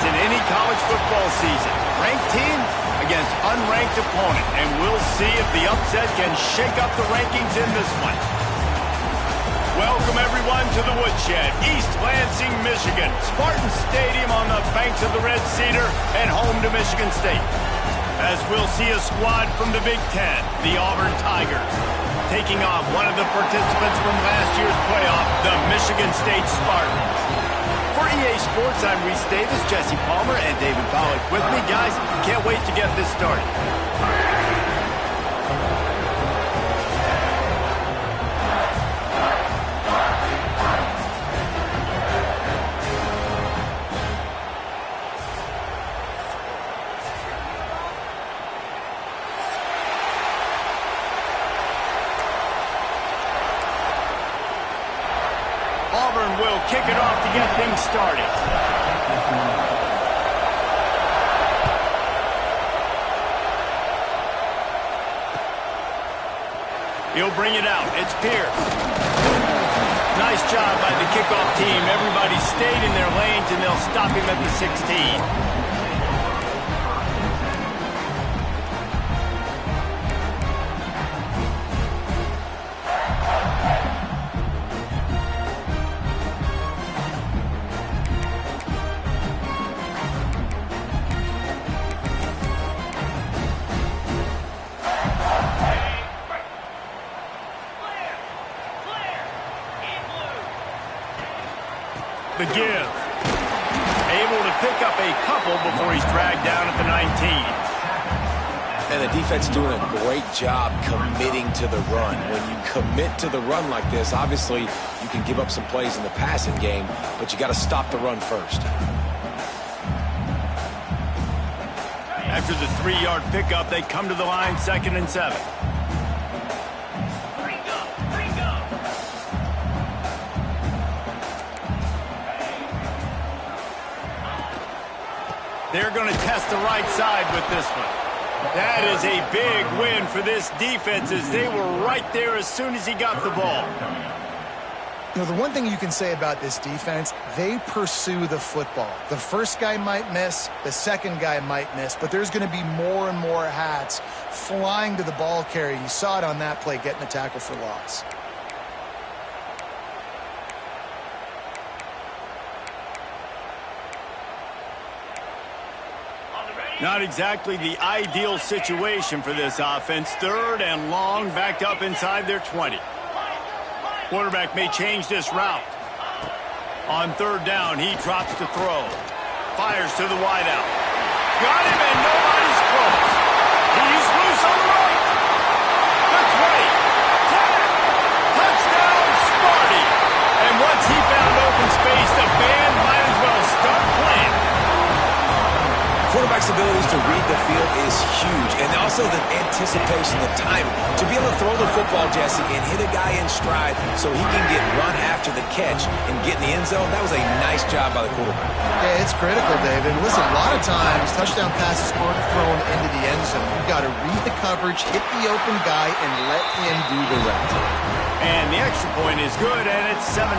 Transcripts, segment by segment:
in any college football season. Ranked team against unranked opponent, and we'll see if the upset can shake up the rankings in this one. Welcome, everyone, to the Woodshed, East Lansing, Michigan. Spartan Stadium on the banks of the Red Cedar and home to Michigan State. As we'll see a squad from the Big Ten, the Auburn Tigers, taking on one of the participants from last year's playoff, the Michigan State Spartans. For EA Sports, I'm Reese Davis, Jesse Palmer, and David Pollack with me. Guys, can't wait to get this started. Auburn will kick it off to get things started. He'll bring it out. It's Pierce. Nice job by the kickoff team. Everybody stayed in their lanes, and they'll stop him at the 16. The give. Able to pick up a couple before he's dragged down at the 19. And the defense doing a great job committing to the run. When you commit to the run like this, obviously you can give up some plays in the passing game, but you got to stop the run first. After the 3-yard pickup, they come to the line 2nd and 7. They're going to test the right side with this one. That is a big win for this defense, as they were right there as soon as he got the ball. You know, the one thing you can say about this defense, they pursue the football. The first guy might miss, the second guy might miss, but there's going to be more and more hats flying to the ball carrier. You saw it on that play, getting the tackle for loss. Not exactly the ideal situation for this offense. 3rd and long, backed up inside their 20. Quarterback may change this route. On 3rd down, he drops to throw. Fires to the wideout. Got him, and nobody's close. He's loose on the right. The 20. Touchdown, Sparty. And once he found open space, the band might as well start playing. Quarterback's abilities to read the field is huge, and also the anticipation, the timing. To be able to throw the football, Jesse, and hit a guy in stride so he can get run after the catch and get in the end zone, that was a nice job by the quarterback. Yeah, it's critical, David. Listen, a lot of times, touchdown passes aren't thrown into the end zone. You've got to read the coverage, hit the open guy, and let him do the rest. And the extra point is good, and it's 7-0.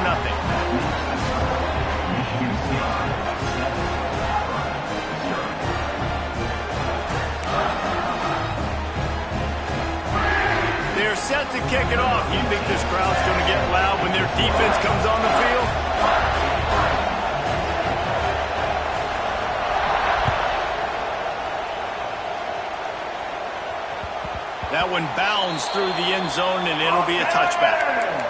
They're set to kick it off. You think this crowd's going to get loud when their defense comes on the field? That one bounds through the end zone, and it'll be a touchback.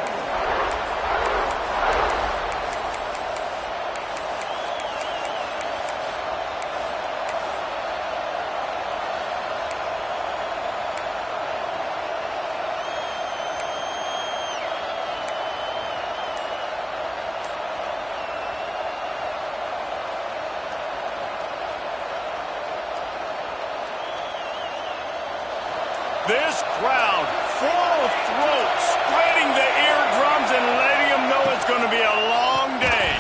This crowd, full throat, spreading the eardrums and letting them know it's going to be a long day.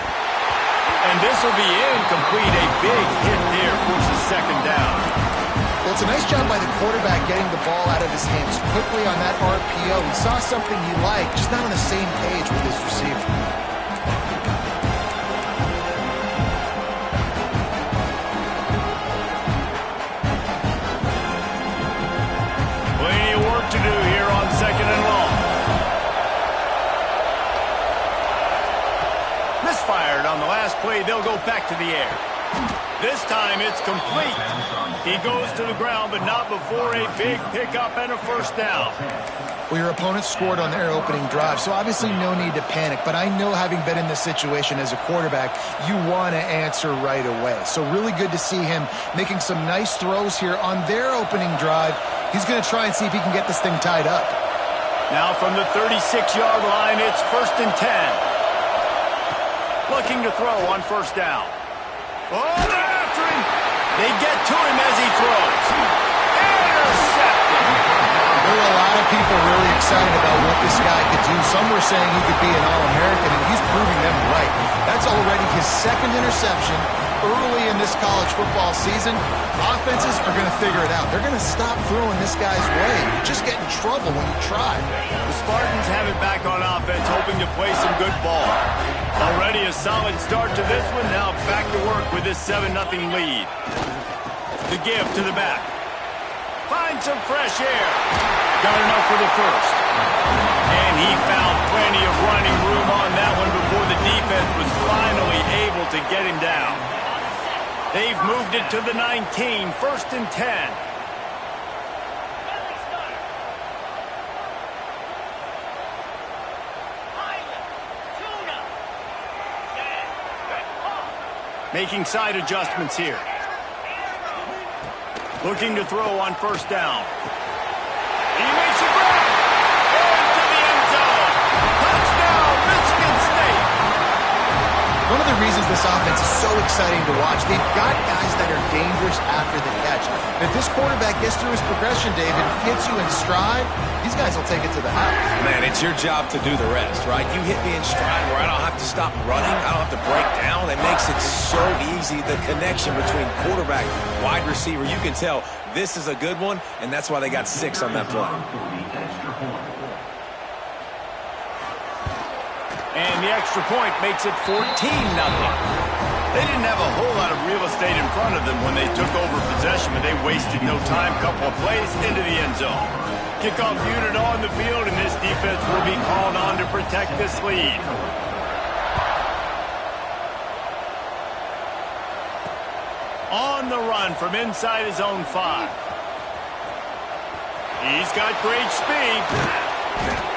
And this will be incomplete. A big hit there, forces 2nd down. Well, it's a nice job by the quarterback getting the ball out of his hands quickly on that RPO. He saw something he liked, just not on the same page with his receiver. play, they'll go back to the air. This time it's complete. He goes to the ground, but not before a big pickup and a first down. Well, your opponent scored on their opening drive, so obviously no need to panic. But I know, having been in this situation as a quarterback, you want to answer right away. So really good to see him making some nice throws here on their opening drive. He's going to try and see if he can get this thing tied up. Now from the 36-yard line, it's 1st and 10. Looking to throw on first down. Oh, they're after him. They get to him as he throws. Intercepted. There were a lot of people really excited about what this guy could do. Some were saying he could be an All-American, and he's proving them right. That's already his second interception early in this college football season. Offenses are going to figure it out. They're going to stop throwing this guy's way. You just get in trouble when you try. The Spartans have it back on offense, hoping to play some good ball. Already a solid start to this one. Now back to work with this 7-0 lead. The give to the back. Find some fresh air. Got enough for the first. And he found plenty of running room on that one before the defense was finally able to get him down. They've moved it to the 19, 1st and 10. Making side adjustments here. Looking to throw on first down. He makes a grab. Into the end zone. Touchdown, Michigan State. One of the reasons this offense is so exciting to watch, they've got guys that are dangerous after the catch. If this quarterback gets through his progression, David, hits you in stride, these guys will take it to the house. Man, it's your job to do the rest, right? You hit me in stride where I don't have to stop running. I don't have to break down. It makes it so easy. The connection between quarterback, wide receiver, you can tell this is a good one, and that's why they got 6 on that play. And the extra point makes it 14-0. They didn't have a whole lot of real estate in front of them when they took over possession, but they wasted no time. Couple of plays into the end zone. Kickoff unit on the field, and this defense will be called on to protect this lead. On the run from inside his own 5. He's got great speed.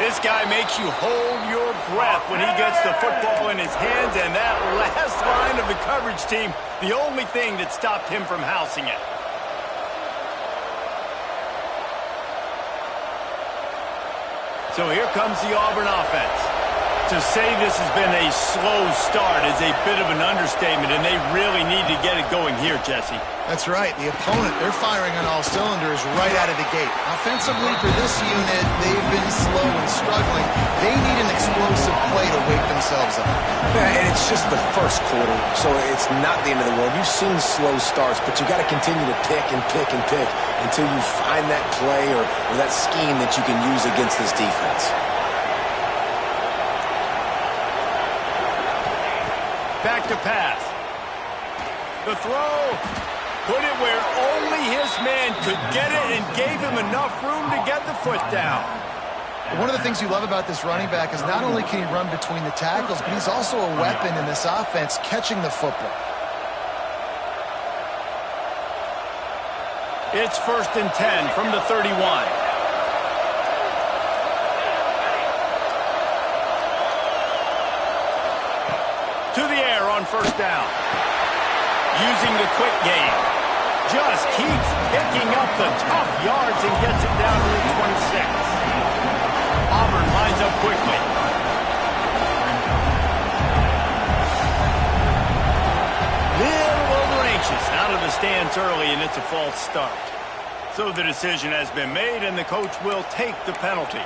This guy makes you hold your breath when he gets the football in his hands, and that last line of the coverage team, the only thing that stopped him from housing it. So here comes the Auburn offense. To say this has been a slow start is a bit of an understatement, and they really need to get it going here, Jesse. That's right. The opponent, they're firing on all cylinders right out of the gate. Offensively, for this unit, they've been slow and struggling. They need an explosive play to wake themselves up. Yeah, and it's just the first quarter, so it's not the end of the world. You've seen slow starts, but you got to continue to pick and pick and pick until you find that play or that scheme that you can use against this defense. Back to pass. The throw. Put it where only his man could get it and gave him enough room to get the foot down. One of the things you love about this running back is not only can he run between the tackles, but he's also a weapon in this offense catching the football. It's 1st and 10 from the 31. To the air on first down. Using the quick game. Just keeps picking up the tough yards and gets it down to the 26. Auburn lines up quickly. Little over anxious. Out of the stance early, and it's a false start. So the decision has been made, and the coach will take the penalty.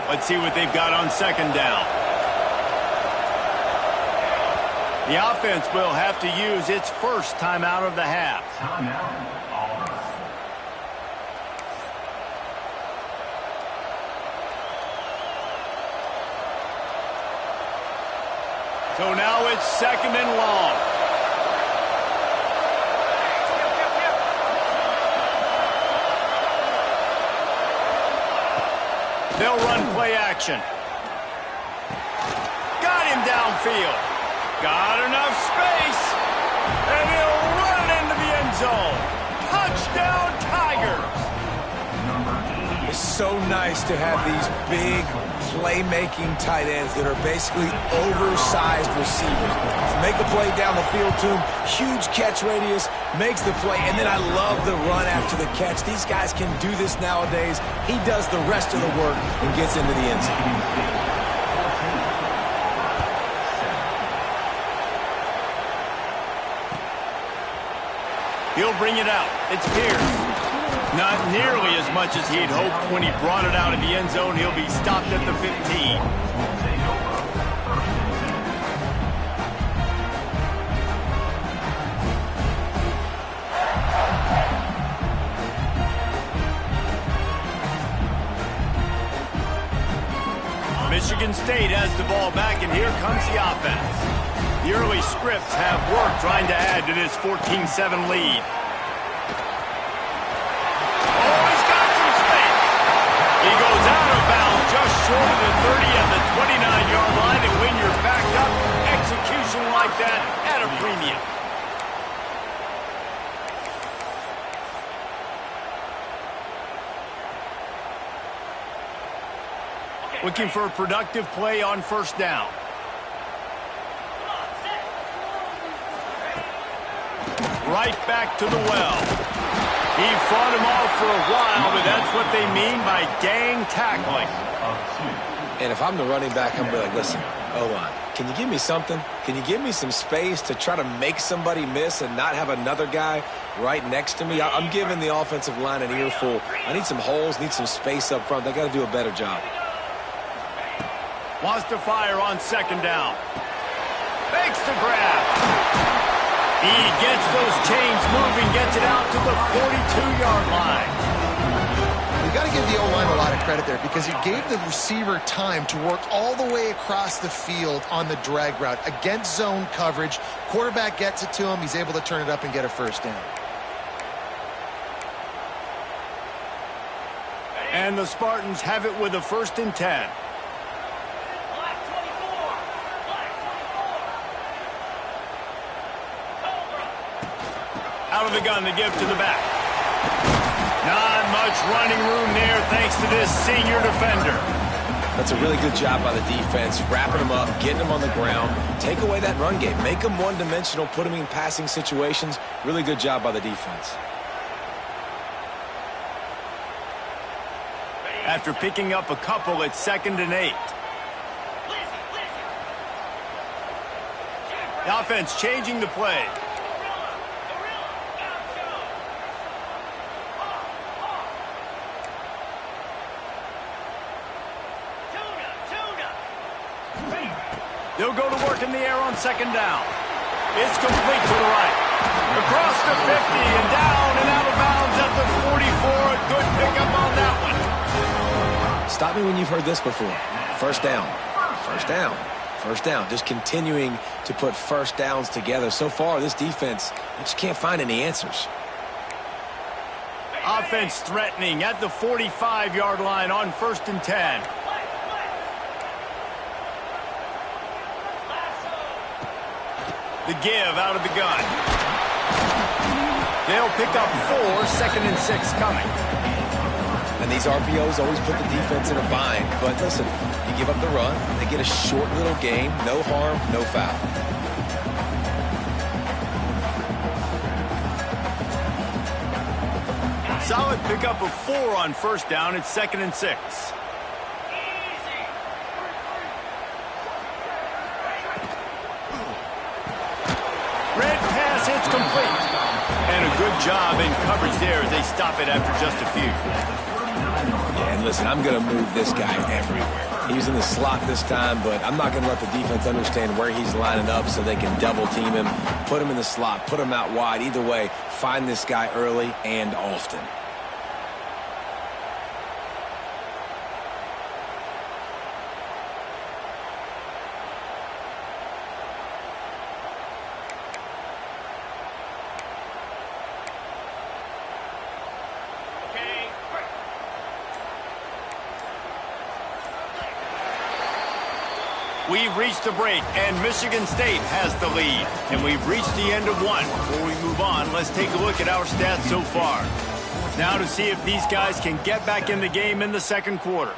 Let's see what they've got on second down. The offense will have to use its first timeout of the half. So now it's 2nd and long. They'll run play action. Got him downfield. Got enough space. And he'll run it into the end zone. Touchdown, Tigers. It's so nice to have these big playmaking tight ends that are basically oversized receivers. Make a play down the field to him, huge catch radius, makes the play, and then I love the run after the catch. These guys can do this nowadays. He does the rest of the work and gets into the end zone. He'll bring it out. It's Pierce. Not nearly as much as he'd hoped when he brought it out of the end zone. He'll be stopped at the 15. Michigan State has the ball back, and here comes the offense. The early scripts have worked trying to add to this 14-7 lead. He goes out of bounds just short of the 30 at the 29-yard line, and when you're backed up, execution like that at a premium. Looking for a productive play on 1st down. Right back to the well. He fought him off for a while, but that's what they mean by gang tackling. And if I'm the running back, I'm like, listen, O-line, can you give me something? Can you give me some space to try to make somebody miss and not have another guy right next to me? I'm giving the offensive line an earful. I need some holes, need some space up front. They got to do a better job. Wants to fire on 2nd down. Makes the grab. He gets those chains moving, gets it out to the 42-yard line. You got to give the O-line a lot of credit there because he gave the receiver time to work all the way across the field on the drag route against zone coverage. Quarterback gets it to him. He's able to turn it up and get a 1st down. And the Spartans have it with a 1st and 10. Out of the gun to give to the back. Not much running room there thanks to this senior defender. That's a really good job by the defense, wrapping them up, getting them on the ground. Take away that run game. Make them one-dimensional, put them in passing situations. Really good job by the defense. After picking up a couple, it's 2nd and 8. The offense changing the play. They'll go to work in the air on 2nd down. It's complete to the right. Across the 50 and down and out of bounds at the 44. A good pickup on that one. Stop me when you've heard this before. 1st down. 1st down. 1st down. Just continuing to put 1st downs together. So far, this defense, they just can't find any answers. Offense threatening at the 45-yard line on 1st and 10. The give out of the gun. They'll pick up 4, 2nd and 6 coming. And these RPOs always put the defense in a bind. But listen, you give up the run, they get a short little gain, no harm, no foul. Solid pickup of 4 on 1st down. It's 2nd and 6. Red pass hits complete. And a good job in coverage there as they stop it after just a few. Yeah, and listen, I'm going to move this guy everywhere. He's in the slot this time, but I'm not going to let the defense understand where he's lining up so they can double team him, put him in the slot, put him out wide. Either way, find this guy early and often. We've reached a break, and Michigan State has the lead. And we've reached the end of one. Before we move on, let's take a look at our stats so far. Now to see if these guys can get back in the game in the second quarter.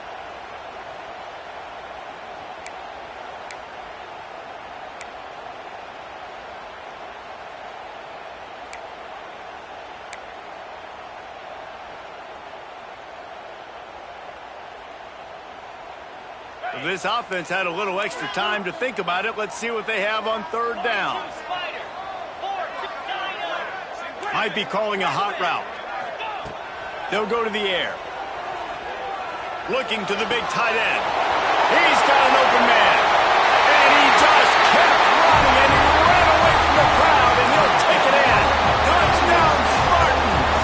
This offense had a little extra time to think about it. Let's see what they have on third down. Might be calling a hot route. They'll go to the air. Looking to the big tight end. He's got an open man. And he just kept running, and he ran away from the crowd, and he'll take it in. Touchdown, Spartans!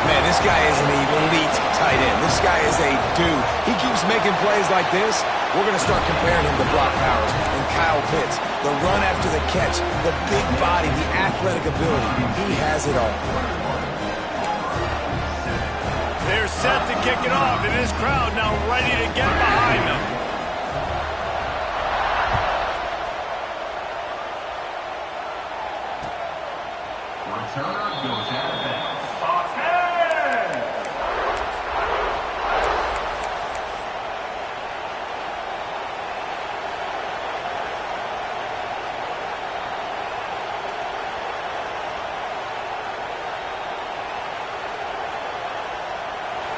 Man, this guy is an elite tight end. This guy is a dude. He keeps making plays like this. We're going to start comparing him to Brock Powers and Kyle Pitts. The run after the catch, the big body, the athletic ability. He has it all. They're set to kick it off, and this crowd now ready to get behind them. Returner goes out of bounds.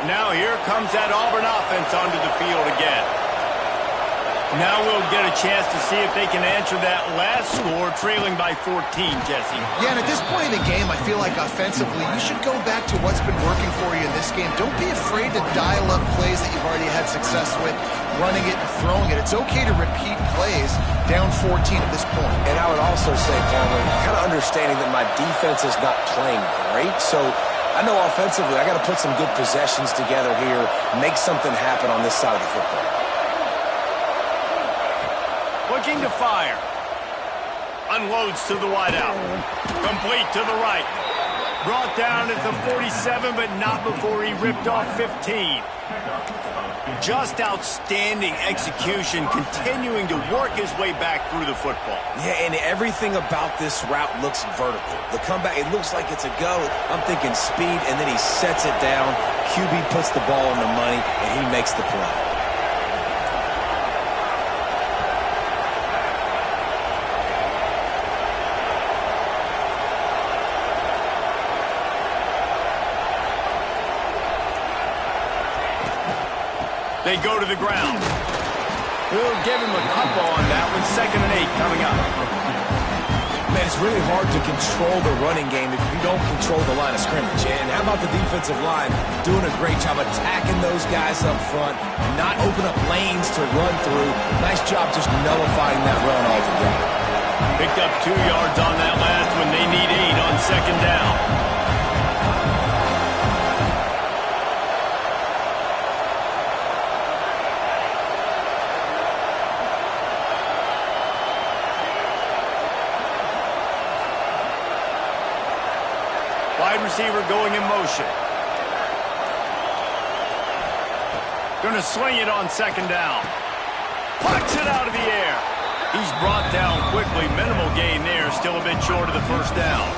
Now here comes that Auburn offense onto the field again. Now we'll get a chance to see if they can answer that last score, trailing by 14, Jesse. Yeah, and at this point in the game, I feel like offensively, you should go back to what's been working for you in this game. Don't be afraid to dial up plays that you've already had success with, running it and throwing it. It's okay to repeat plays down 14 at this point. And I would also say, Palmer, kind of understanding that my defense is not playing great, so I know offensively I got to put some good possessions together here, make something happen on this side of the football. Looking to fire. Unloads to the wideout. Complete to the right. Brought down at the 47, but not before he ripped off 15. Just outstanding execution, continuing to work his way back through the football. Yeah, and everything about this route looks vertical. The comeback, it looks like it's a go. I'm thinking speed, and then he sets it down. QB puts the ball on the money, and he makes the play. They go to the ground. We'll give him a couple on that one. 2nd and 8 coming up. Man, it's really hard to control the running game if you don't control the line of scrimmage. And how about the defensive line doing a great job attacking those guys up front, not open up lanes to run through. Nice job just nullifying that run altogether. Picked up 2 yards on that last one. They need 8 on 2nd down. Wide receiver going in motion. Going to swing it on 2nd down. Plucks it out of the air. He's brought down quickly. Minimal gain there. Still a bit short of the 1st down.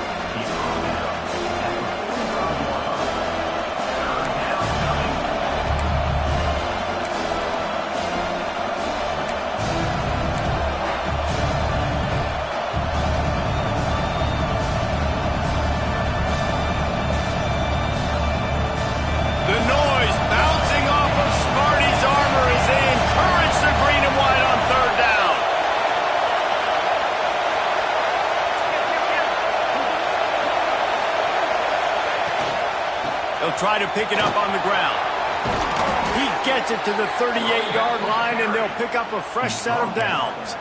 Try to pick it up on the ground. He gets it to the 38-yard line, and they'll pick up a fresh set of downs.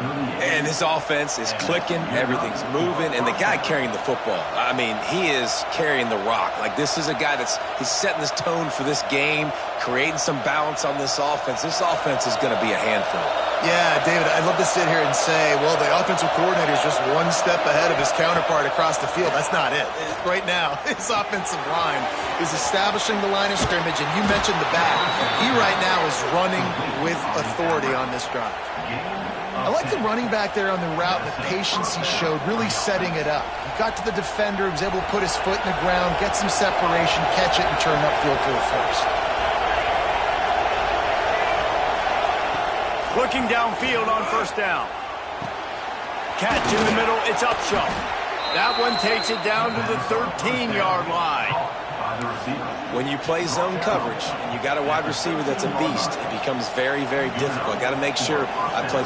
And this offense is clicking, everything's moving, and the guy carrying the football, I mean, he is carrying the rock. Like, this is a guy he's setting this tone for this game, creating some balance on this offense. This offense is going to be a handful. Yeah, David, I'd love to sit here and say, well, the offensive coordinator is just one step ahead of his counterpart across the field. That's not it. Right now, his offensive line is establishing the line of scrimmage, and you mentioned the back. He right now is running with authority on this drive. I like the running back there on the route, the patience he showed, really setting it up. He got to the defender, he was able to put his foot in the ground, get some separation, catch it, and turn upfield for the first. Looking downfield on first down. Catch in the middle, it's Upshaw. That one takes it down to the 13-yard line. When you play zone coverage and you got a wide receiver that's a beast, it becomes very, very difficult. Got to make sure I play.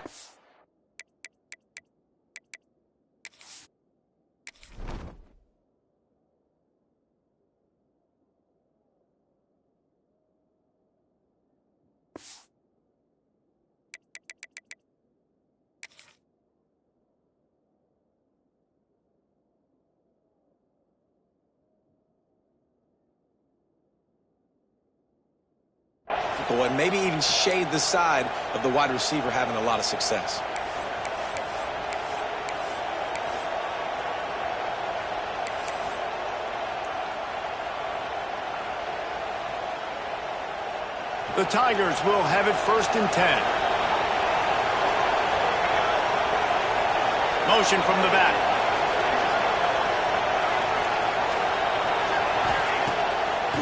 And maybe even shade the side of the wide receiver having a lot of success. The Tigers will have it 1st and 10. Motion from the back.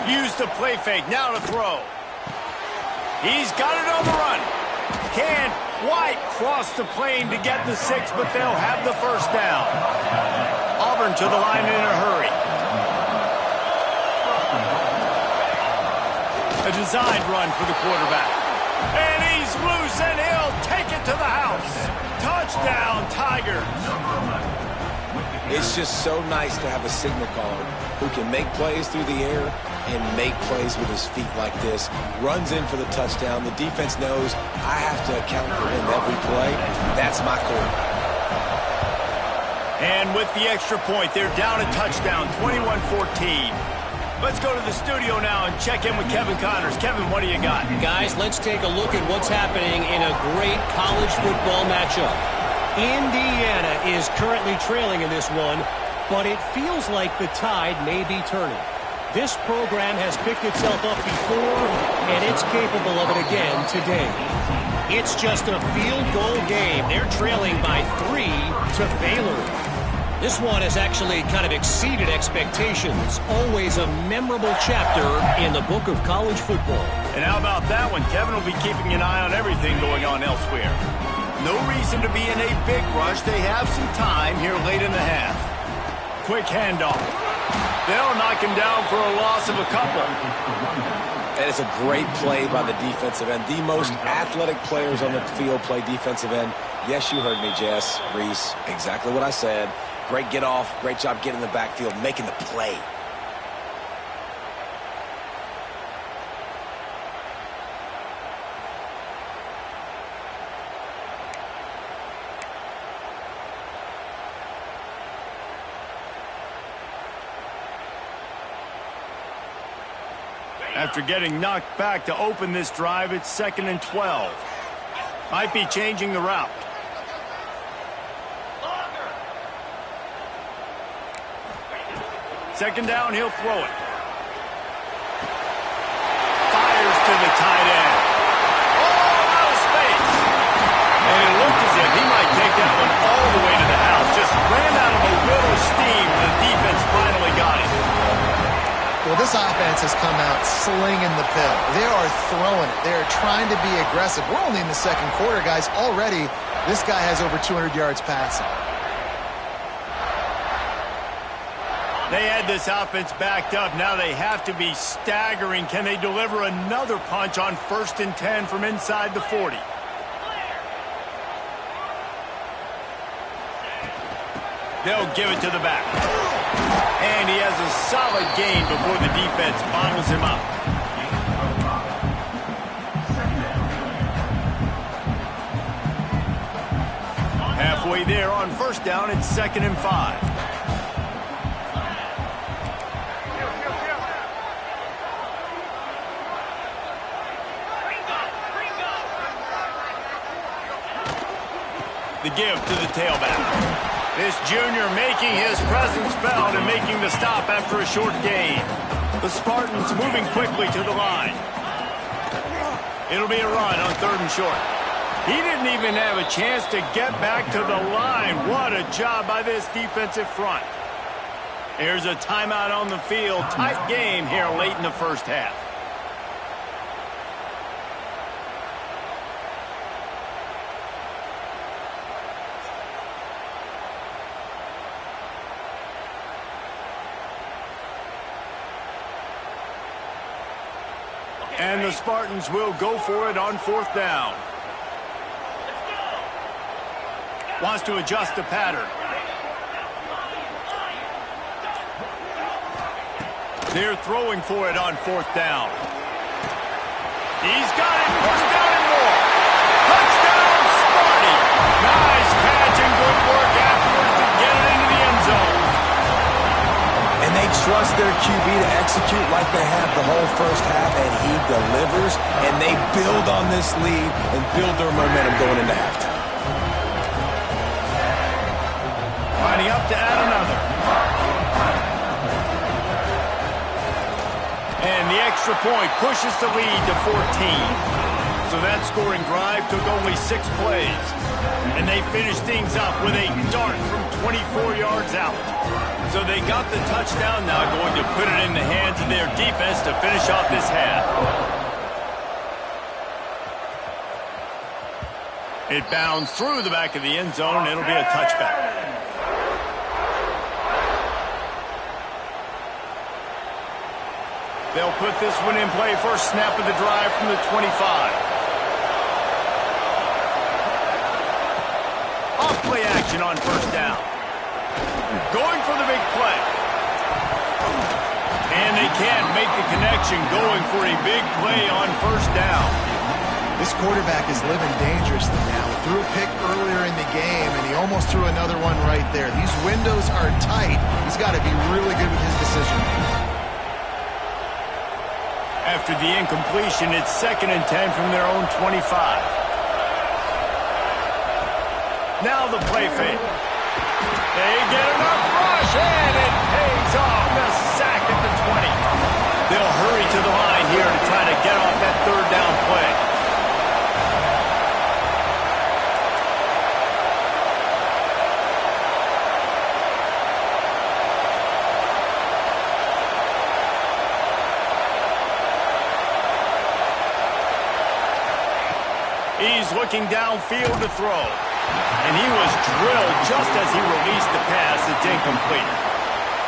Use the play fake, now to throw. He's got it on the run. Can White cross the plane to get the 6, but they'll have the first down. Auburn to the line in a hurry. A designed run for the quarterback. And he's loose, and he'll take it to the house. Touchdown, Tigers. It's just so nice to have a signal caller who can make plays through the air and make plays with his feet like this. Runs in for the touchdown. The defense knows I have to account for him every play. That's my quarterback. And with the extra point, they're down a touchdown, 21-14. Let's go to the studio now and check in with Kevin Connors. Kevin, what do you got? Guys, let's take a look at what's happening in a great college football matchup. Indiana is currently trailing in this one, but it feels like the tide may be turning. This program has picked itself up before, and it's capable of it again today. It's just a field goal game. They're trailing by 3 to Baylor. This one has actually kind of exceeded expectations. Always a memorable chapter in the book of college football. And how about that one? Kevin will be keeping an eye on everything going on elsewhere. No reason to be in a big rush. They have some time here late in the half. Quick handoff. They'll knock him down for a loss of a couple. And it's a great play by the defensive end. The most athletic players on the field play defensive end. Yes, you heard me, Jess, Reese. Exactly what I said. Great get off. Great job getting in the backfield, making the play. After getting knocked back to open this drive, it's 2nd and 12. Might be changing the route. Second down, he'll throw it. Fires to the tight end. Oh, out of space. And it looked as if he might take that one all the way to the house. Just ran out of a little steam. The defense finally got it. Well, this offense has come out slinging the pill. They are throwing it. They are trying to be aggressive. We're only in the second quarter, guys. Already, this guy has over 200 yards passing. They had this offense backed up. Now they have to be staggering. Can they deliver another punch on 1st and 10 from inside the 40? They'll give it to the back. And he has a solid gain before the defense bottles him up. play there on first down. It's 2nd and 5. The give to the tailback. This junior making his presence felt and making the stop after a short gain. The Spartans moving quickly to the line. It'll be a run on 3rd and short. He didn't even have a chance to get back to the line. What a job by this defensive front. Here's a timeout on the field. Tight game here late in the first half. And the Spartans will go for it on 4th down. Wants to adjust the pattern. They're throwing for it on 4th down. He's got it. 1st down and more. Touchdown, Sparty. Nice catch and good work afterwards to get it into the end zone. And they trust their QB to execute like they have the whole first half, and he delivers, and they build on this lead and build their momentum going into halftime. Lining up to add another. And the extra point pushes the lead to 14. So that scoring drive took only 6 plays. And they finished things up with a dart from 24 yards out. So they got the touchdown, now going to put it in the hands of their defense to finish off this half. It bounds through the back of the end zone, and it'll be a touchback. They'll put this one in play. First snap of the drive from the 25. Off-play action on 1st down. Going for the big play. And they can't make the connection, going for a big play on 1st down. This quarterback is living dangerously now. He threw a pick earlier in the game, and he almost threw another one right there. These windows are tight. He's got to be really good with his decision. After the incompletion, it's 2nd and 10 from their own 25. Now the play fake. They get enough rush, and it pays off. The sack at the 20. They'll hurry to the line here to try to get off that 3rd down play. He's looking downfield to throw. And he was drilled just as he released the pass. It's incomplete.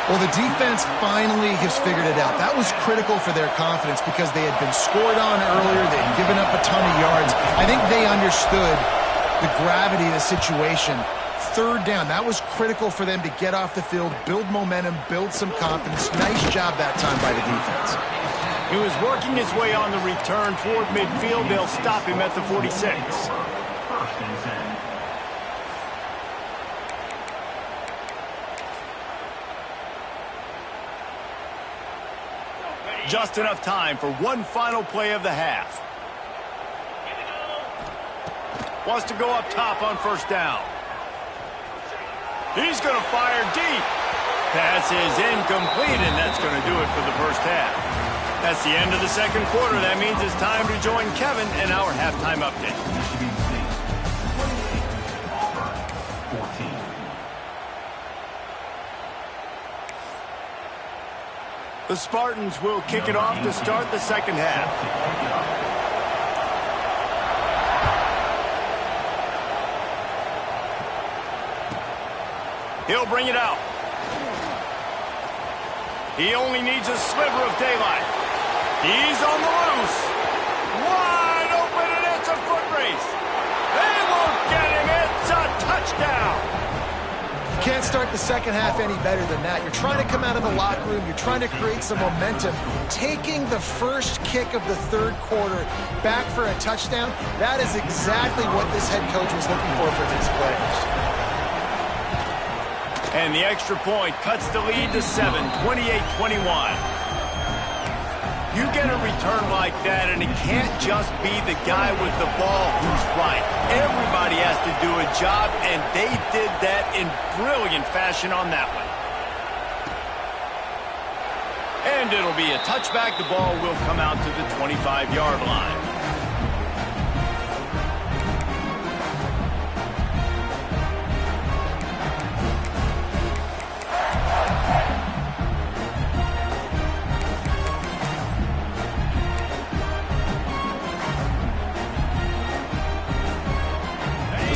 Well, the defense finally has figured it out. That was critical for their confidence because they had been scored on earlier. They had given up a ton of yards. I think they understood the gravity of the situation. 3rd down, that was critical for them to get off the field, build momentum, build some confidence. Nice job that time by the defense. He was working his way on the return toward midfield. They'll stop him at the 46. 1st and 10. Just enough time for one final play of the half. Wants to go up top on 1st down. He's going to fire deep. Pass is incomplete, and that's going to do it for the first half. That's the end of the 2nd quarter. That means it's time to join Kevin in our halftime update. Michigan State 28, Auburn 14. The Spartans will kick it off to start the 2nd half. He'll bring it out. He only needs a sliver of daylight. He's on the loose. Wide open, and it's a foot race. They won't get him. It's a touchdown. You can't start the 2nd half any better than that. You're trying to come out of the locker room. You're trying to create some momentum. Taking the first kick of the 3rd quarter back for a touchdown, that is exactly what this head coach was looking for his players. And the extra point cuts the lead to 7, 28-21. You get a return like that, and it can't just be the guy with the ball who's right. Everybody has to do a job, and they did that in brilliant fashion on that one. And it'll be a touchback. The ball will come out to the 25-yard line.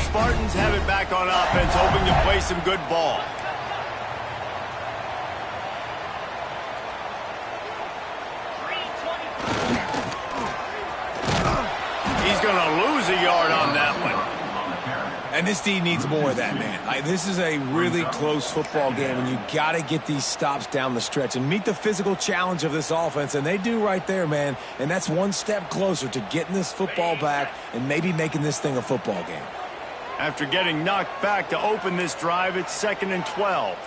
Spartans have it back on offense, hoping to play some good ball. He's going to lose a yard on that one. And this D needs more of that, man. This is a really close football game, and you got to get these stops down the stretch and meet the physical challenge of this offense, and they do right there, man. And that's one step closer to getting this football back and maybe making this thing a football game. After getting knocked back to open this drive, it's 2nd and 12.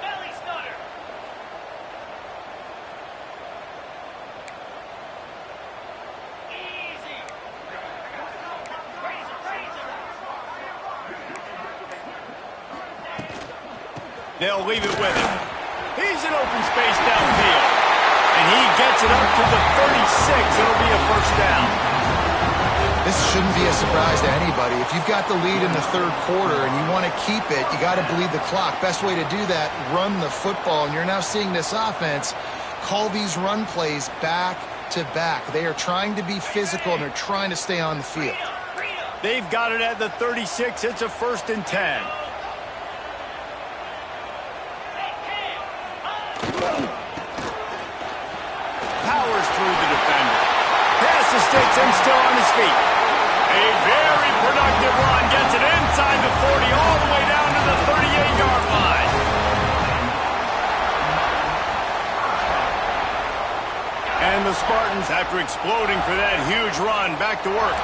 Belly stutter. Easy. They'll leave it with him. He's in open space downfield. And he gets it up to the 36. It'll be a first down. This shouldn't be a surprise to anybody. If you've got the lead in the third quarter and you want to keep it, you got to bleed the clock. Best way to do that, run the football. And you're now seeing this offense call these run plays back to back. They are trying to be physical, and they're trying to stay on the field. They've got it at the 36. It's a 1st and 10. Powers through the defender. Passes takes him still on his feet. A very productive run. Gets it inside the 40 all the way down to the 38-yard line. And the Spartans, after exploding for that huge run, back to work.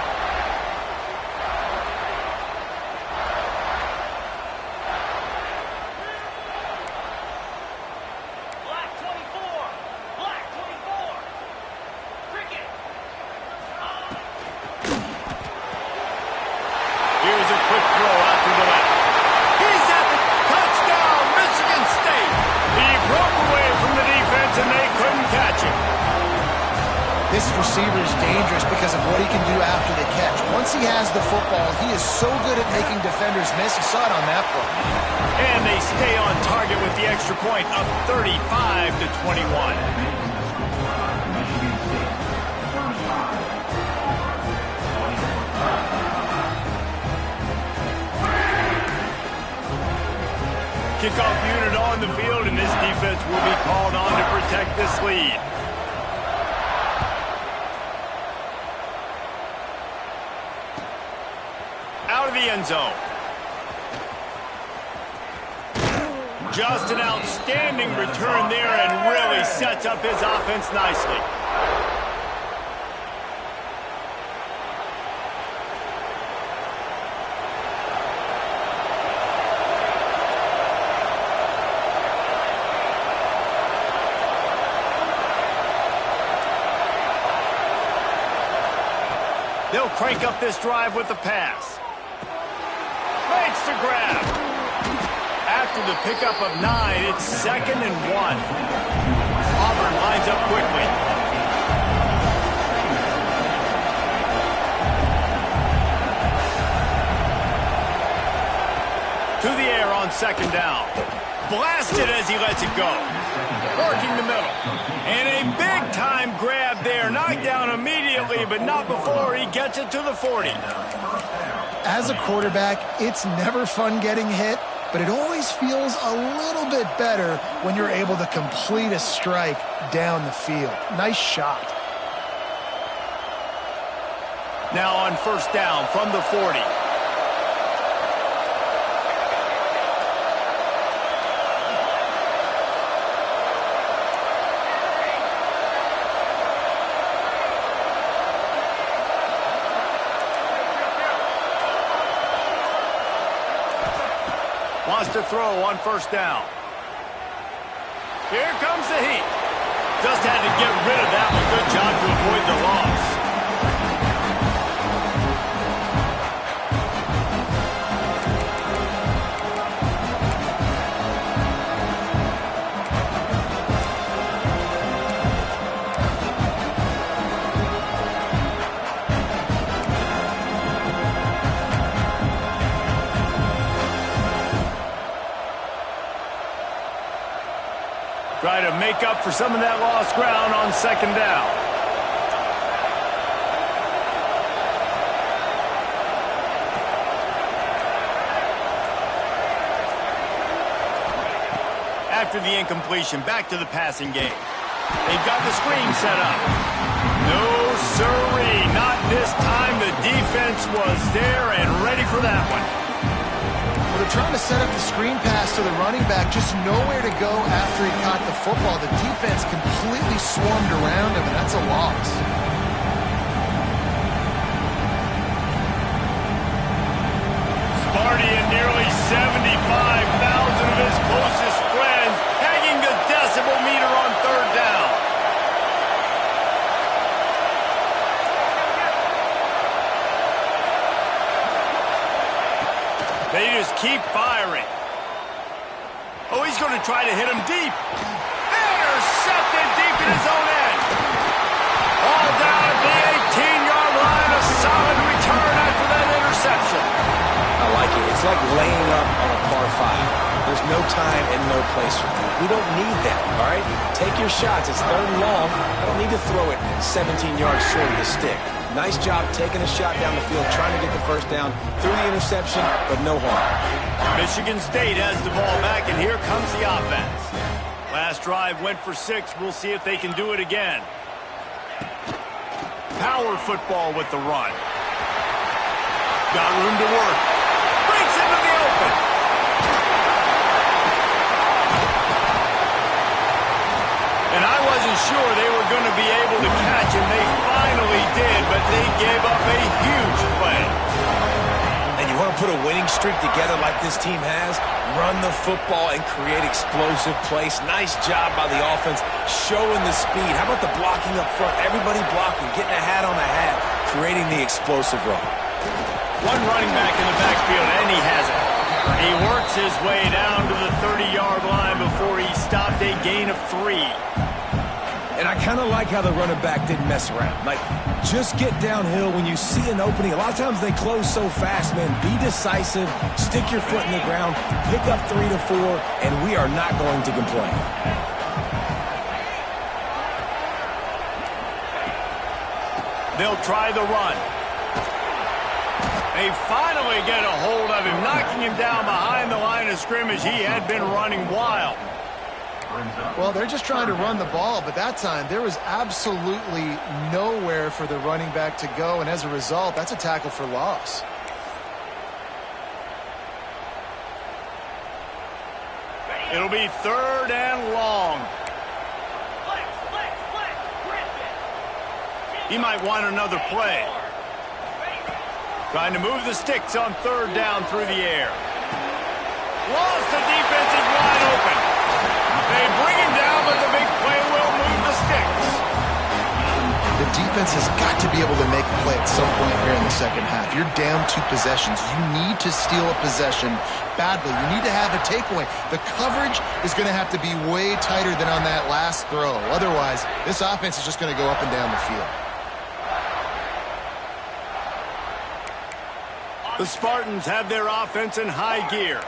This receiver is dangerous because of what he can do after the catch. Once he has the football, he is so good at making defenders miss. You saw it on that play. And they stay on target with the extra point, up 35-21. Kickoff unit on the field, and this defense will be called on to protect this lead. Out of the end zone. Just an outstanding return there, and really sets up his offense nicely. They'll crank up this drive with the pass. Makes the grab. After the pickup of 9, it's 2nd and 1. Auburn lines up quickly. To the air on 2nd down. Blasted as he lets it go. Working the middle. And a big-time grab there. Knocked down immediately, but not before he gets it to the 40. As a quarterback, it's never fun getting hit, but it always feels a little bit better when you're able to complete a strike down the field. Nice shot. Now on 1st down from the 40. Wants to throw on first down. Here comes the heat. Just had to get rid of that one. Good job to avoid the loss. Try to make up for some of that lost ground on second down. After the incompletion, back to the passing game. They've got the screen set up. No sirree, not this time. The defense was there and ready for that one. Well, they're trying to set up the screen pass to the running back, just nowhere to go after he caught the football. The defense completely swarmed around him, and that's a loss. Sparty and nearly 75,000 of his closest friends pegging the decibel meter on third down. They just keep firing. Oh, he's going to try to hit him deep. Intercepted deep in his own end. All down at the 18-yard line. A solid return after that interception. I like it. It's like laying up on a par 5. There's no time and no place for that. We don't need that, all right? Take your shots. It's third and long. I don't need to throw it 17 yards short of the stick. Nice job taking a shot down the field, trying to get the first down through the interception, but no harm. Michigan State has the ball back, and here comes the offense. Last drive went for 6. We'll see if they can do it again. Power football with the run. Got room to work. Breaks into the open. And I wasn't sure they were going to be able to catch him. They finally did, but they gave up a huge play. And you want to put a winning streak together like this team has? Run the football and create explosive plays. Nice job by the offense, showing the speed. How about the blocking up front? Everybody blocking, getting a hat on a hat, creating the explosive run. One running back in the backfield, and he has it. He works his way down to the 30-yard line before he stopped a gain of 3. And I kind of like how the running back didn't mess around. Like, just get downhill when you see an opening. A lot of times they close so fast, man. Be decisive, stick your foot in the ground, pick up 3 to 4, and we are not going to complain. They'll try the run. They finally get a hold of him, knocking him down behind the line of scrimmage. He had been running wild. Well, they're just trying to run the ball, but that time there was absolutely nowhere for the running back to go, and as a result, that's a tackle for loss. It'll be 3rd and long. He might want another play. Trying to move the sticks on 3rd down through the air. Lost, the defense is wide open. They bring him down, but the big play will move the sticks. The defense has got to be able to make a play at some point here in the second half. You're down 2 possessions. You need to steal a possession badly. You need to have a takeaway. The coverage is going to have to be way tighter than on that last throw. Otherwise, this offense is just going to go up and down the field. The Spartans have their offense in high gear.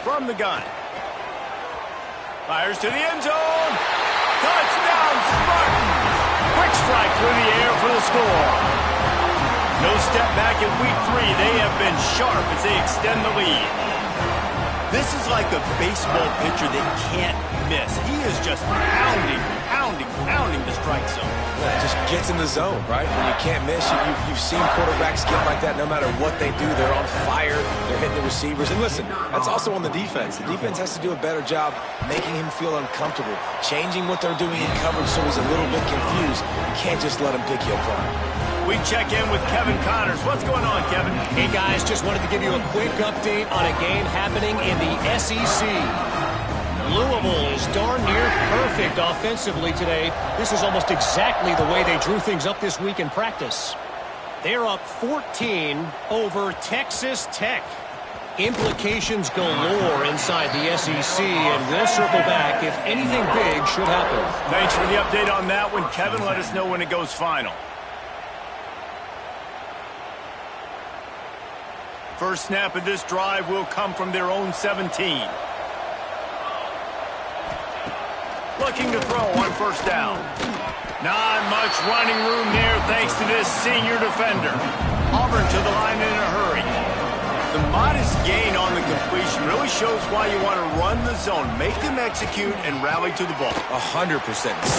From the gun. Fires to the end zone. Touchdown, Spartans. Quick strike through the air for the score. No step back in week 3. They have been sharp as they extend the lead. This is like a baseball pitcher that can't miss. He is just pounding, pounding, pounding this strike zone. Yeah, it just gets in the zone, right? When you can't miss, you've seen quarterbacks get like that no matter what they do. They're on fire. They're hitting the receivers. And listen, that's also on the defense. The defense has to do a better job making him feel uncomfortable, changing what they're doing in coverage so he's a little bit confused. You can't just let him pick you apart. We check in with Kevin Connors. What's going on, Kevin? Hey, guys, just wanted to give you a quick update on a game happening in the SEC. Louisville is darn near perfect offensively today. This is almost exactly the way they drew things up this week in practice. They're up 14 over Texas Tech. Implications galore inside the SEC, and we'll circle back if anything big should happen. Thanks for the update on that one, Kevin. Let us know when it goes final. First snap of this drive will come from their own 17. Looking to throw on first down. Not much running room there thanks to this senior defender. Auburn to the line in a hurry. The modest gain on the completion really shows why you want to run the zone, make them execute, and rally to the ball. 100%.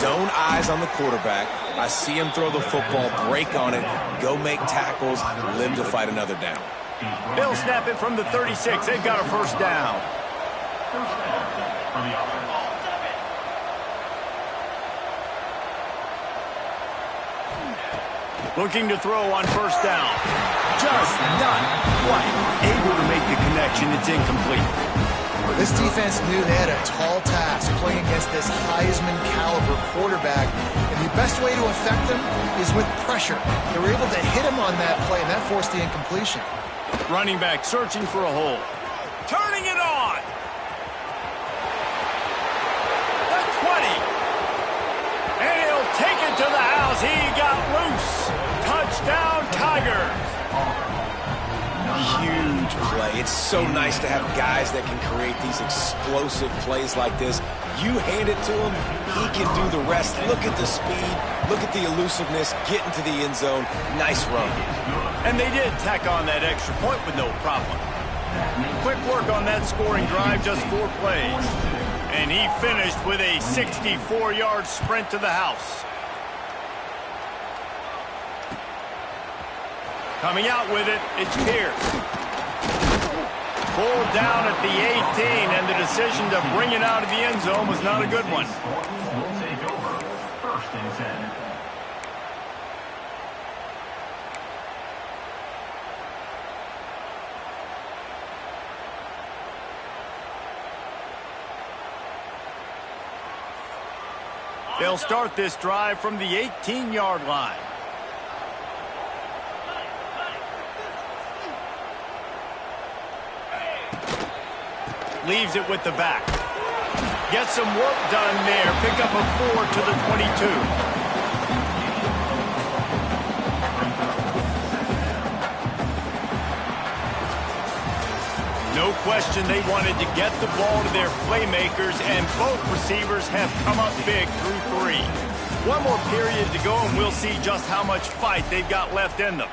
Zone eyes on the quarterback. I see him throw the football, break on it, go make tackles, live to fight another down. They'll snap it from the 36. They've got a first down. First down for the offense. Looking to throw on first down. Just not quite able to make the connection. It's incomplete. This defense knew they had a tall task playing against this Heisman-caliber quarterback, and the best way to affect them is with pressure. They were able to hit him on that play, and that forced the incompletion. Running back searching for a hole. Turning it on. The 20. And he'll take it to the house. He got loose. Touchdown, Tigers. Huge play. It's so nice to have guys that can create these explosive plays like this. You hand it to him, he can do the rest. Look at the speed, look at the elusiveness, get into the end zone. Nice run. And they did tack on that extra point with no problem. Quick work on that scoring drive, just 4 plays. And he finished with a 64-yard sprint to the house. Coming out with it, it's Pierce. Pulled down at the 18, and the decision to bring it out of the end zone was not a good one. Will take over. First and 10. They'll start this drive from the 18-yard line. Leaves it with the back. Gets some work done there. Pick up a 4 to the 22. No question they wanted to get the ball to their playmakers, and both receivers have come up big through 3. One more period to go, and we'll see just how much fight they've got left in them.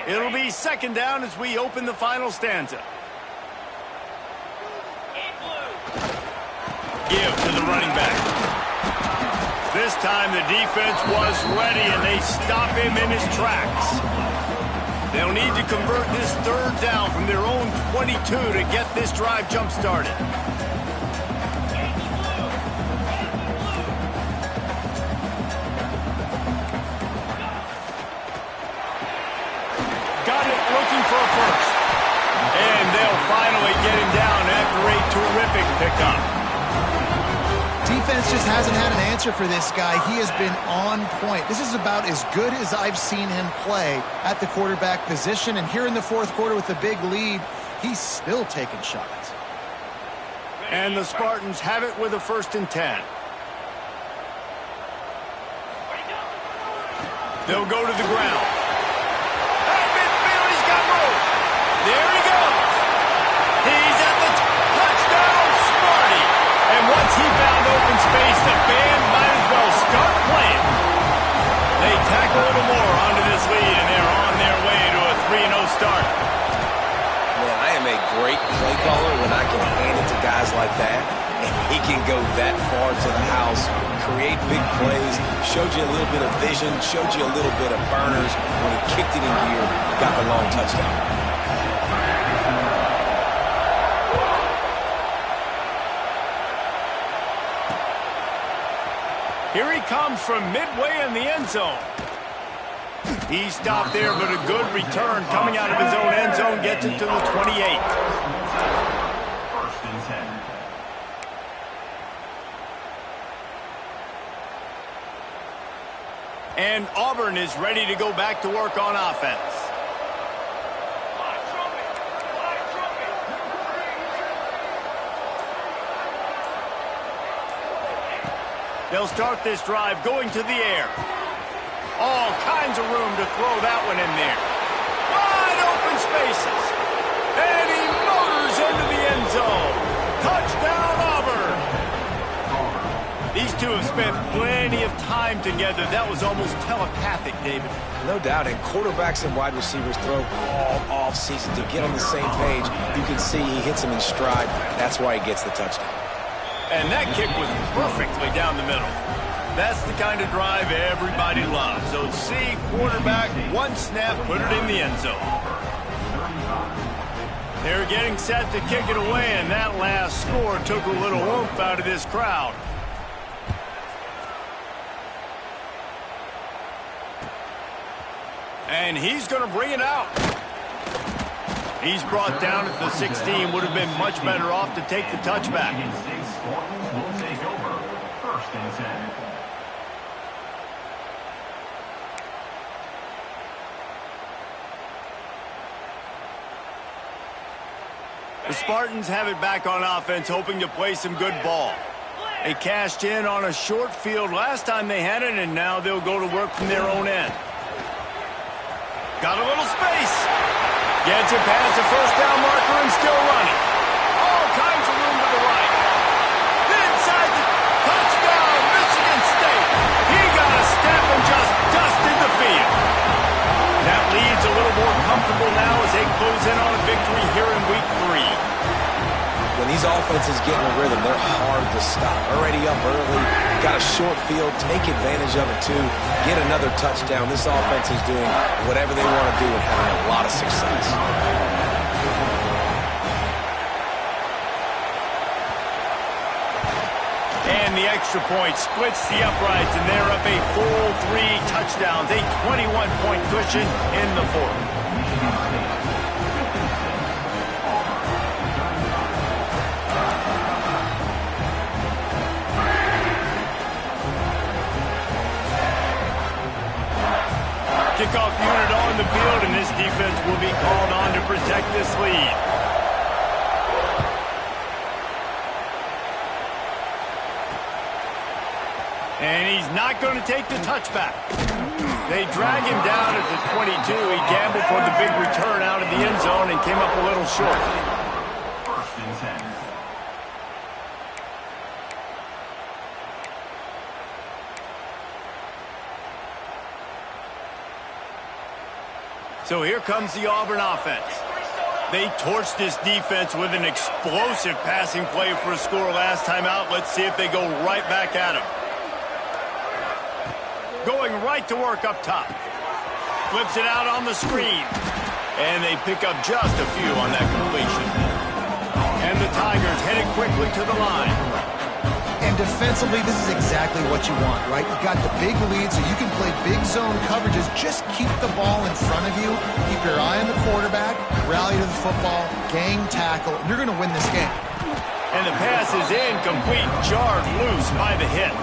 It'll be second down as we open the final stanza. Give to the running back. This time the defense was ready, and they stop him in his tracks. They'll need to convert this third down from their own 22 to get this drive jump-started. For a first. And they'll finally get him down after a terrific pickup. Defense just hasn't had an answer for this guy. He has been on point. This is about as good as I've seen him play at the quarterback position. And here in the fourth quarter with a big lead, he's still taking shots. And the Spartans have it with a 1st and 10. They'll go to the ground. There he goes. He's at the touchdown, Sparty. And once he found open space, the band might as well start playing. They tack a little more onto this lead, and they're on their way to a 3-0 start. caller when I can hand it to guys like that, and he can go that far to the house, create big plays, showed you a little bit of vision, showed you a little bit of burners. When he kicked it in gear, got the long touchdown. Here he comes from midway in the end zone. He stopped there, but a good return coming out of his own end zone gets it to the 28. First and 10. And Auburn is ready to go back to work on offense. They'll start this drive going to the air. All kinds of room to throw that one in there. Wide open spaces. And he motors into the end zone. Touchdown, Auburn. These two have spent plenty of time together. That was almost telepathic, David. No doubt, and quarterbacks and wide receivers throw all off-season to get on the same page. You can see he hits him in stride. That's why he gets the touchdown. And that kick was perfectly down the middle. That's the kind of drive everybody loves. So see, quarterback, one snap, put it in the end zone. They're getting set to kick it away, and that last score took a little oomph out of this crowd. And he's going to bring it out. He's brought down at the 16. Would have been much better off to take the touchback. State Spartans will take over. First and 10. The Spartans have it back on offense, hoping to play some good ball. They cashed in on a short field last time they had it, and now they'll go to work from their own end. Got a little space. Gets it past the first down marker and still running. All kinds of room to the right. Inside the touchdown, Michigan State. He got a step and just dusted the field. That lead's a little more comfortable now as they close in on a victory here in week 3. When these offenses get in a rhythm, they're hard to stop. Already up early, got a short field, take advantage of it too, get another touchdown. This offense is doing whatever they want to do and having a lot of success. And the extra point splits the uprights, and they're up a full 3 touchdowns, a 21-point cushion in the fourth. Kickoff unit on the field, and this defense will be called on to protect this lead. And he's not going to take the touchback. They drag him down at the 22. He gambled for the big return out of the end zone and came up a little short. First and 10. So here comes the Auburn offense. They torched this defense with an explosive passing play for a score last time out. Let's see if they go right back at him. Going right to work up top. Flips it out on the screen. And they pick up just a few on that completion. And the Tigers headed quickly to the line. And defensively, this is exactly what you want, right? You got the big lead, so you can play big zone coverages. Just keep the ball in front of you. Keep your eye on the quarterback. Rally to the football. Gang tackle. You're going to win this game. And the pass is incomplete. Jarred loose by the hit.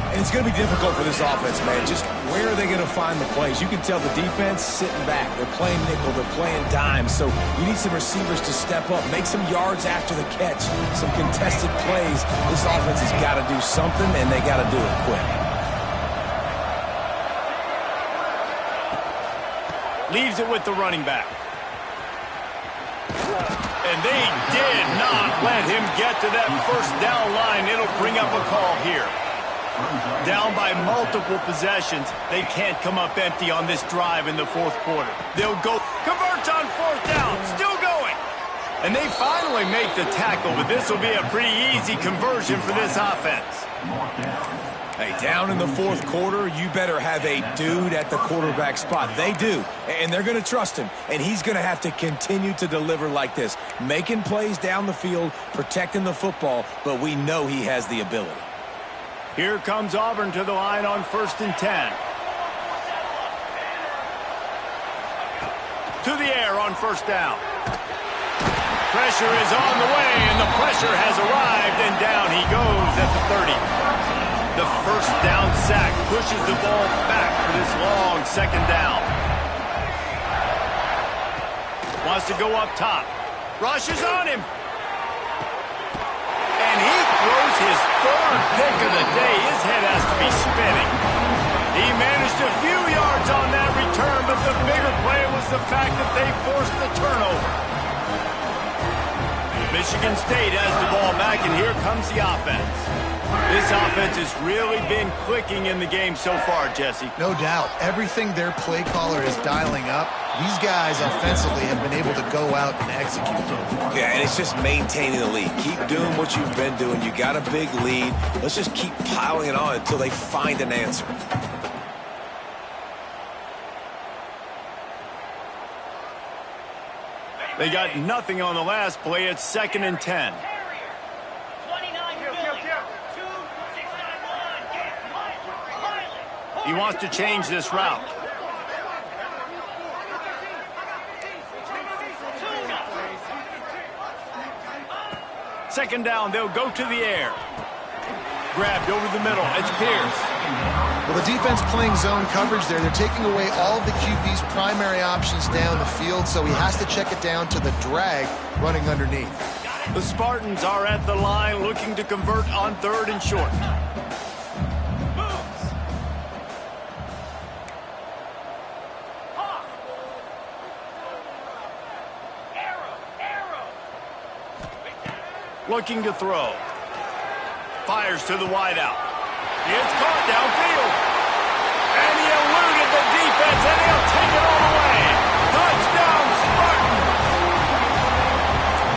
And it's going to be difficult for this offense, man. Just where are they going to find the plays? You can tell the defense sitting back. They're playing nickel. They're playing dime. So you need some receivers to step up, make some yards after the catch, some contested plays. This offense has got to do something, and they got to do it quick. Leaves it with the running back. And they did not let him get to that first down line. It'll bring up a call here. Down by multiple possessions. They can't come up empty on this drive in the fourth quarter. They'll go. Converts on fourth down. Still going. And they finally make the tackle, but this will be a pretty easy conversion for this offense. Hey, down in the fourth quarter, you better have a dude at the quarterback spot. They do, and they're going to trust him, and he's going to have to continue to deliver like this, making plays down the field, protecting the football, but we know he has the ability. Here comes Auburn to the line on 1st and 10. To the air on 1st down. Pressure is on the way, and the pressure has arrived, and down he goes at the 30. The 1st down sack pushes the ball back for this long 2nd down. Wants to go up top. Rushes on him. And he throws his 3rd pick of the day. His head has to be spinning. He managed a few yards on that return, but the bigger play was the fact that they forced the turnover. Michigan State has the ball back, and here comes the offense. This offense has really been clicking in the game so far, Jesse. No doubt. Everything their play caller is dialing up, these guys offensively have been able to go out and execute. Yeah, and it's just maintaining the lead. Keep doing what you've been doing. You got a big lead. Let's just keep piling it on until they find an answer. They got nothing on the last play. It's 2nd and 10. He wants to change this route. Second down, they'll go to the air. Grabbed over the middle. It's Pierce. Well, the defense playing zone coverage there. They're taking away all of the QB's primary options down the field, so he has to check it down to the drag running underneath. The Spartans are at the line looking to convert on 3rd and short. Looking to throw. Fires to the wideout. It's caught downfield. And he eluded the defense, and he'll take it all the way. Touchdown, Spartans!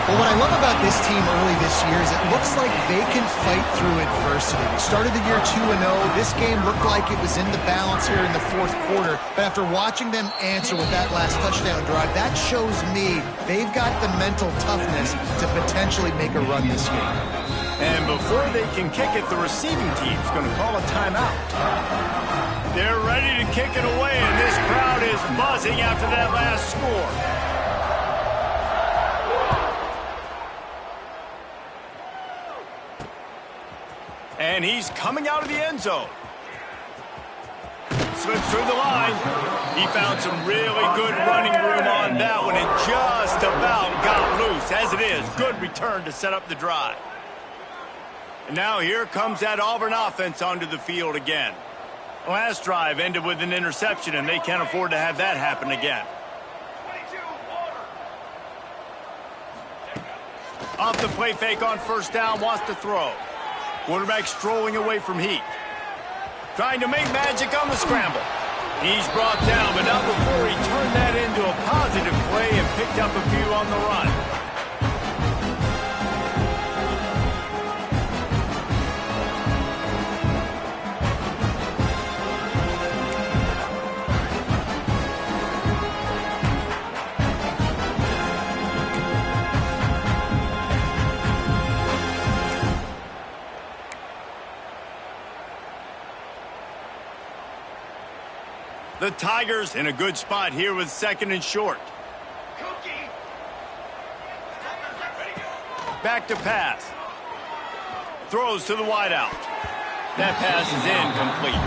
Well, what I love about this team early this year is it looks like they can fight through adversity. We started the year 2-0. This game looked like it was in the balance here in the fourth quarter. But after watching them answer with that last touchdown drive, that shows me they've got the mental toughness to potentially make a run this year. And before they can kick it, the receiving team's going to call a timeout. They're ready to kick it away, and this crowd is buzzing after that last score. And he's coming out of the end zone. Slips through the line. He found some really good running room on that one and just about got loose. As it is, good return to set up the drive. And now here comes that Auburn offense onto the field again. Last drive ended with an interception, and they can't afford to have that happen again. Off the play fake on 1st down, wants to throw. Quarterback strolling away from Heath. Trying to make magic on the scramble. He's brought down, but not before he turned that into a positive play and picked up a few on the run. The Tigers in a good spot here with 2nd and short. Back to pass. Throws to the wideout. That pass is incomplete.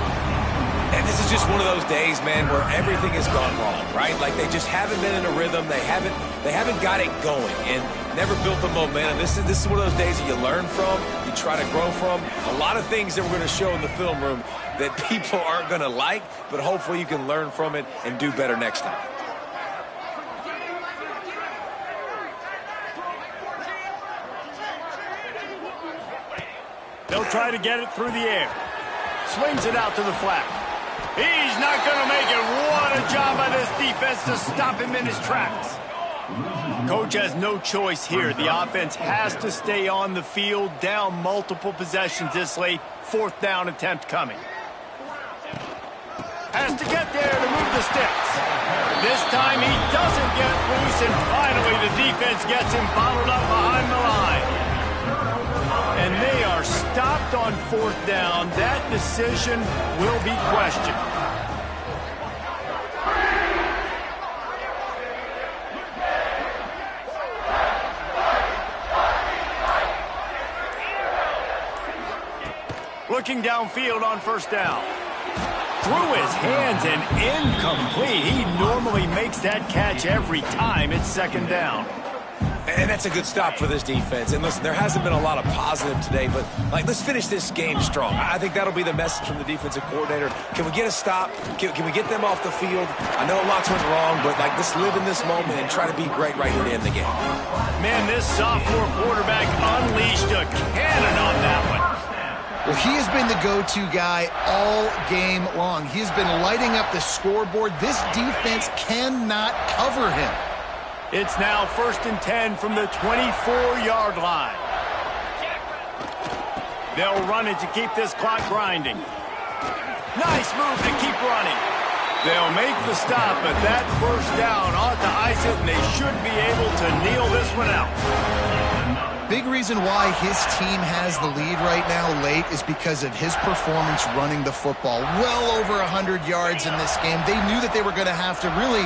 And this is just one of those days, man, where everything has gone wrong, right? Like they just haven't been in a rhythm. They haven't got it going and never built the momentum. This is one of those days that you learn from, you try to grow from. A lot of things that we're going to show in the film room that people aren't going to like, but hopefully you can learn from it and do better next time. They'll try to get it through the air. Swings it out to the flat. He's not going to make it. What a job by this defense to stop him in his tracks. Coach has no choice here. The offense has to stay on the field, down multiple possessions this late. 4th down attempt coming. Has to get there to move the sticks. This time he doesn't get loose, and finally the defense gets him bottled up behind the line. And they are stopped on 4th down. That decision will be questioned. Looking downfield on 1st down. Through his hands and incomplete. He normally makes that catch every time. It's 2nd down. And that's a good stop for this defense. And listen, there hasn't been a lot of positive today, but let's finish this game strong. I think that'll be the message from the defensive coordinator. Can we get a stop? Can we get them off the field? I know lots went wrong, but let's live in this moment and try to be great right here to end the game. Man, this sophomore quarterback unleashed a cannon on that one. Well, he has been the go-to guy all game long. He has been lighting up the scoreboard. This defense cannot cover him. It's now 1st and 10 from the 24-yard line. They'll run it to keep this clock grinding. Nice move to keep running. They'll make the stop, but that 1st down ought to ice it, and they should be able to kneel this one out. Big reason why his team has the lead right now late is because of his performance running the football. Well over 100 yards in this game. They knew that they were going to have to really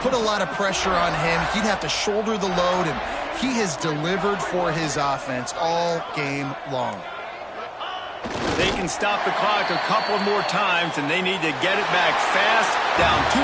put a lot of pressure on him. He'd have to shoulder the load, and he has delivered for his offense all game long. They can stop the clock a couple more times, and they need to get it back fast, down 2